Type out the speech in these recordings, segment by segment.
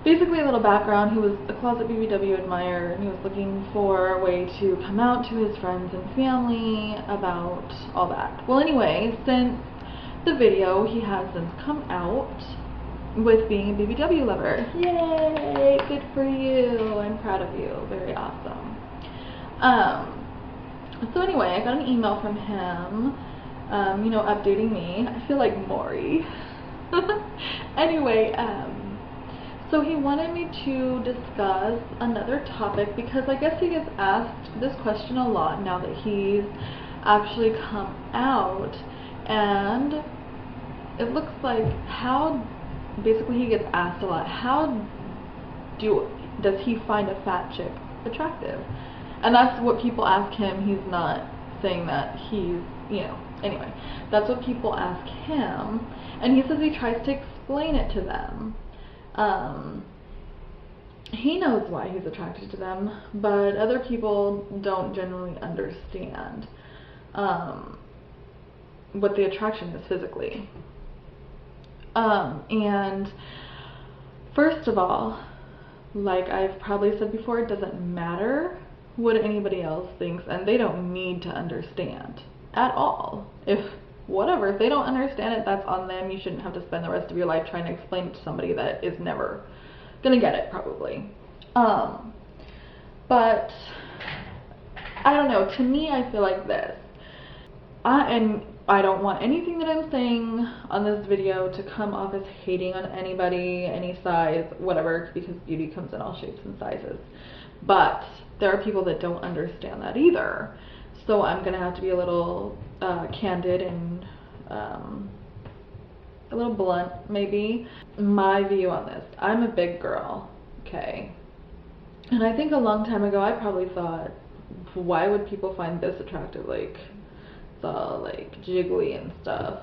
basically, a little background, he was a closet BBW admirer, and he was looking for a way to come out to his friends and family about all that. Well, anyway, since the video, he has since come out with being a BBW lover. Yay! Good for you. I'm proud of you. Very awesome. So anyway, I got an email from him, updating me. I feel like Maury. Anyway, so he wanted me to discuss another topic because I guess he gets asked this question a lot now that he's actually come out, and it looks like basically he gets asked a lot, does he find a fat chick attractive? And that's what people ask him. He's not saying that anyway, that's what people ask him, and he says he tries to explain it to them. He knows why he's attracted to them, but other people don't generally understand what the attraction is physically. And first of all, like I've probably said before, it doesn't matter what anybody else thinks, and they don't need to understand at all. If they don't understand it, that's on them. You shouldn't have to spend the rest of your life trying to explain it to somebody that is never gonna get it, probably. But I don't know, to me, I feel like this. I don't want anything that I'm saying on this video to come off as hating on anybody, any size, whatever, because beauty comes in all shapes and sizes. But there are people that don't understand that either. So I'm going to have to be a little candid and a little blunt, maybe. My view on this. I'm a big girl, okay? And I think a long time ago I probably thought, why would people find this attractive? Like, it's all like jiggly and stuff.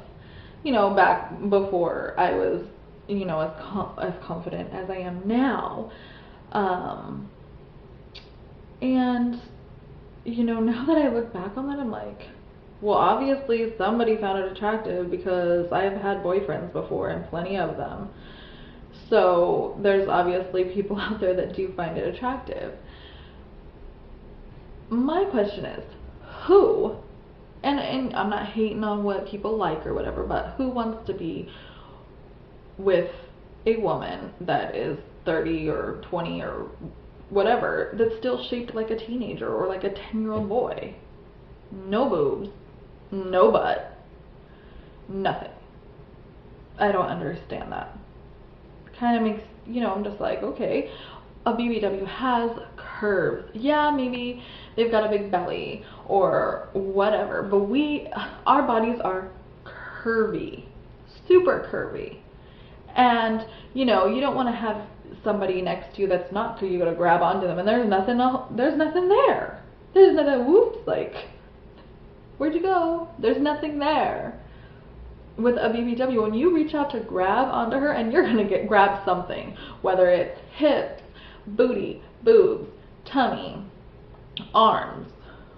Back before I was, as confident as I am now. And now that I look back on that, I'm like, well, obviously somebody found it attractive because I've had boyfriends before, and plenty of them. So there's obviously people out there that do find it attractive. My question is, who, and I'm not hating on what people like or whatever, but who wants to be with a woman that is 30 or 20 or whatever, that's still shaped like a teenager or like a 10-year-old boy? No boobs, no butt, nothing. I don't understand that. Kind of makes, I'm just like, okay, a BBW has curves. Yeah, maybe they've got a big belly or whatever, but our bodies are curvy, super curvy. And, you don't want to have somebody next to you that's not, you gotta grab onto them and there's nothing there. There's nothing, whoops, like, where'd you go? There's nothing there. With a BBW, when you reach out to grab onto her, and you're gonna grab something, whether it's hips, booty, boobs, tummy, arms,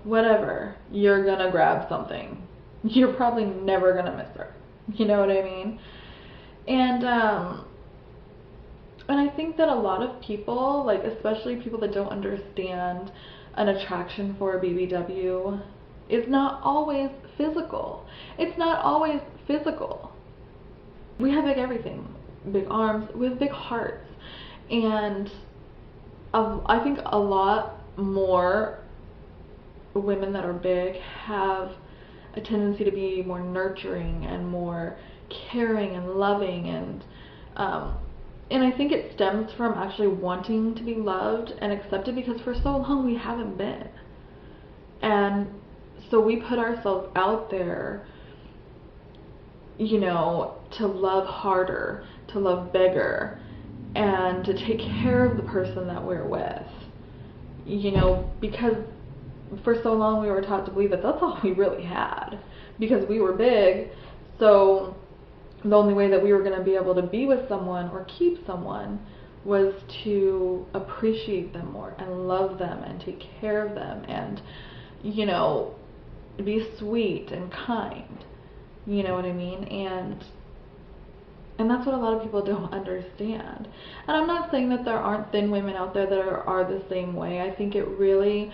whatever, you're gonna grab something. You're probably never gonna miss her. You know what I mean? And I think that a lot of people, like especially people that don't understand an attraction for a BBW, is not always physical. It's not always physical. We have big everything, big arms, we have big hearts, and I think a lot more women that are big have a tendency to be more nurturing and more caring and loving, and I think it stems from actually wanting to be loved and accepted, because for so long we haven't been. And so we put ourselves out there, to love harder, to love bigger, and to take care of the person that we're with. Because for so long we were taught to believe that that's all we really had, because we were big. So the only way that we were going to be able to be with someone or keep someone was to appreciate them more and love them and take care of them and, be sweet and kind. You know what I mean? And And that's what a lot of people don't understand. And I'm not saying that there aren't thin women out there that are the same way. I think it really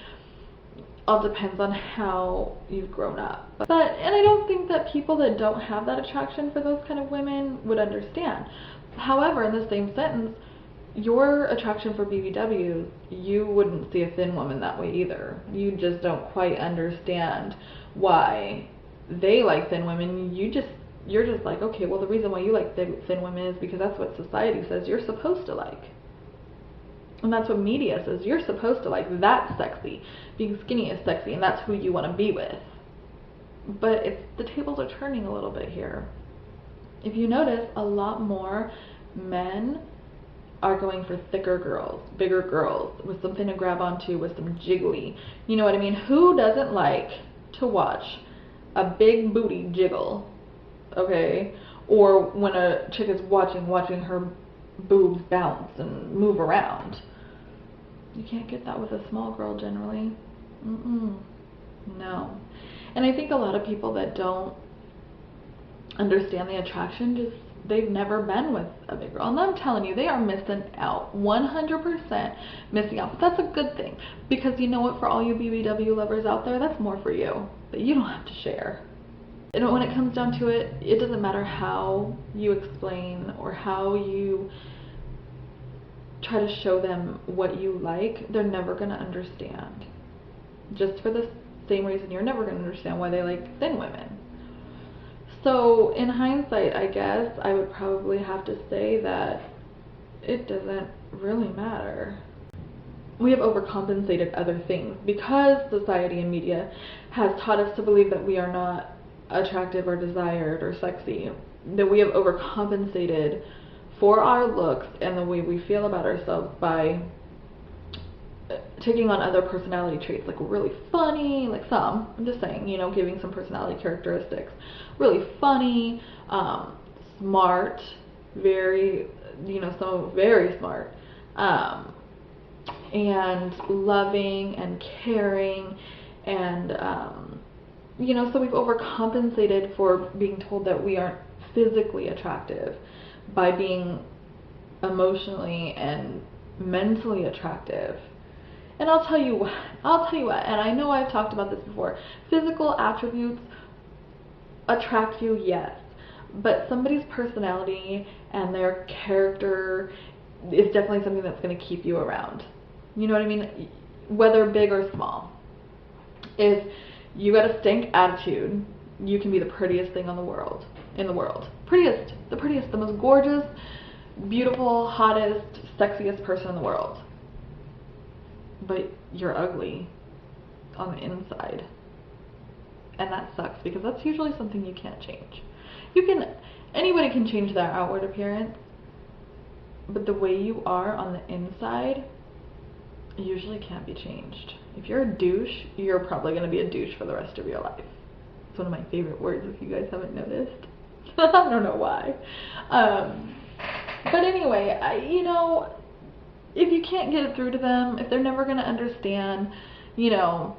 all depends on how you've grown up. And I don't think that people that don't have that attraction for those kind of women would understand. However, in the same sentence, your attraction for BBWs, you wouldn't see a thin woman that way either. You just don't quite understand why they like thin women. You're just like, okay, well, the reason why you like thin women is because that's what society says you're supposed to like. And that's what media says you're supposed to like. That's sexy. Being skinny is sexy, and that's who you want to be with. But the tables are turning a little bit here. If you notice, a lot more men are going for thicker girls, bigger girls, with something to grab onto, with some jiggly. You know what I mean? Who doesn't like to watch a big booty jiggle? Okay? Or when a chick is watching her boobs bounce and move around. You can't get that with a small girl generally. No. And I think a lot of people that don't understand the attraction, they've never been with a big girl. And I'm telling you, they are missing out. 100% missing out. But that's a good thing. Because you know what, for all you BBW lovers out there, that's more for you. That you don't have to share. And when it comes down to it, it doesn't matter how you explain or how you try to show them what you like, they're never going to understand. Just for the same reason you're never going to understand why they like thin women. So in hindsight, I guess I would probably have to say that it doesn't really matter. We have overcompensated other things because society and media has taught us to believe that we are not attractive or desired or sexy, that we have overcompensated for our looks and the way we feel about ourselves by taking on other personality traits, like really funny, like some, I'm just saying, you know, giving some personality characteristics, really funny, smart, very, you know, some very smart, and loving and caring, and you know, so we've overcompensated for being told that we aren't physically attractive by being emotionally and mentally attractive. And I'll tell you what, and I know I've talked about this before, physical attributes attract you, yes, but somebody's personality and their character is definitely something that's going to keep you around. You know what I mean? Whether big or small. If you got a stank attitude, you can be the prettiest thing in the world. The prettiest, the most gorgeous, beautiful, hottest, sexiest person in the world. But you're ugly on the inside. And that sucks because that's usually something you can't change. Anybody can change their outward appearance, but the way you are on the inside usually can't be changed. If you're a douche, you're probably going to be a douche for the rest of your life. It's one of my favorite words if you guys haven't noticed. I don't know why. But anyway, you know, if you can't get it through to them, if they're never going to understand, you know,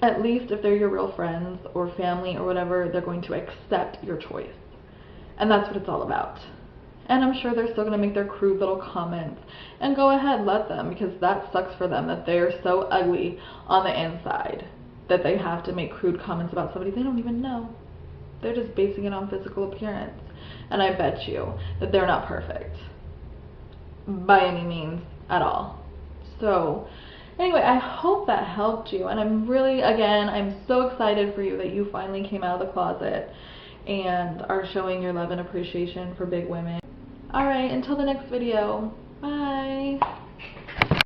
at least if they're your real friends or family or whatever, they're going to accept your choice. And that's what it's all about. And I'm sure they're still going to make their crude little comments. And go ahead, let them, because that sucks for them that they're so ugly on the inside that they have to make crude comments about somebody they don't even know. They're just basing it on physical appearance. And I bet you that they're not perfect by any means at all. So anyway, I hope that helped you. And I'm really, again, I'm so excited for you that you finally came out of the closet and are showing your love and appreciation for big women. Alright, until the next video, bye!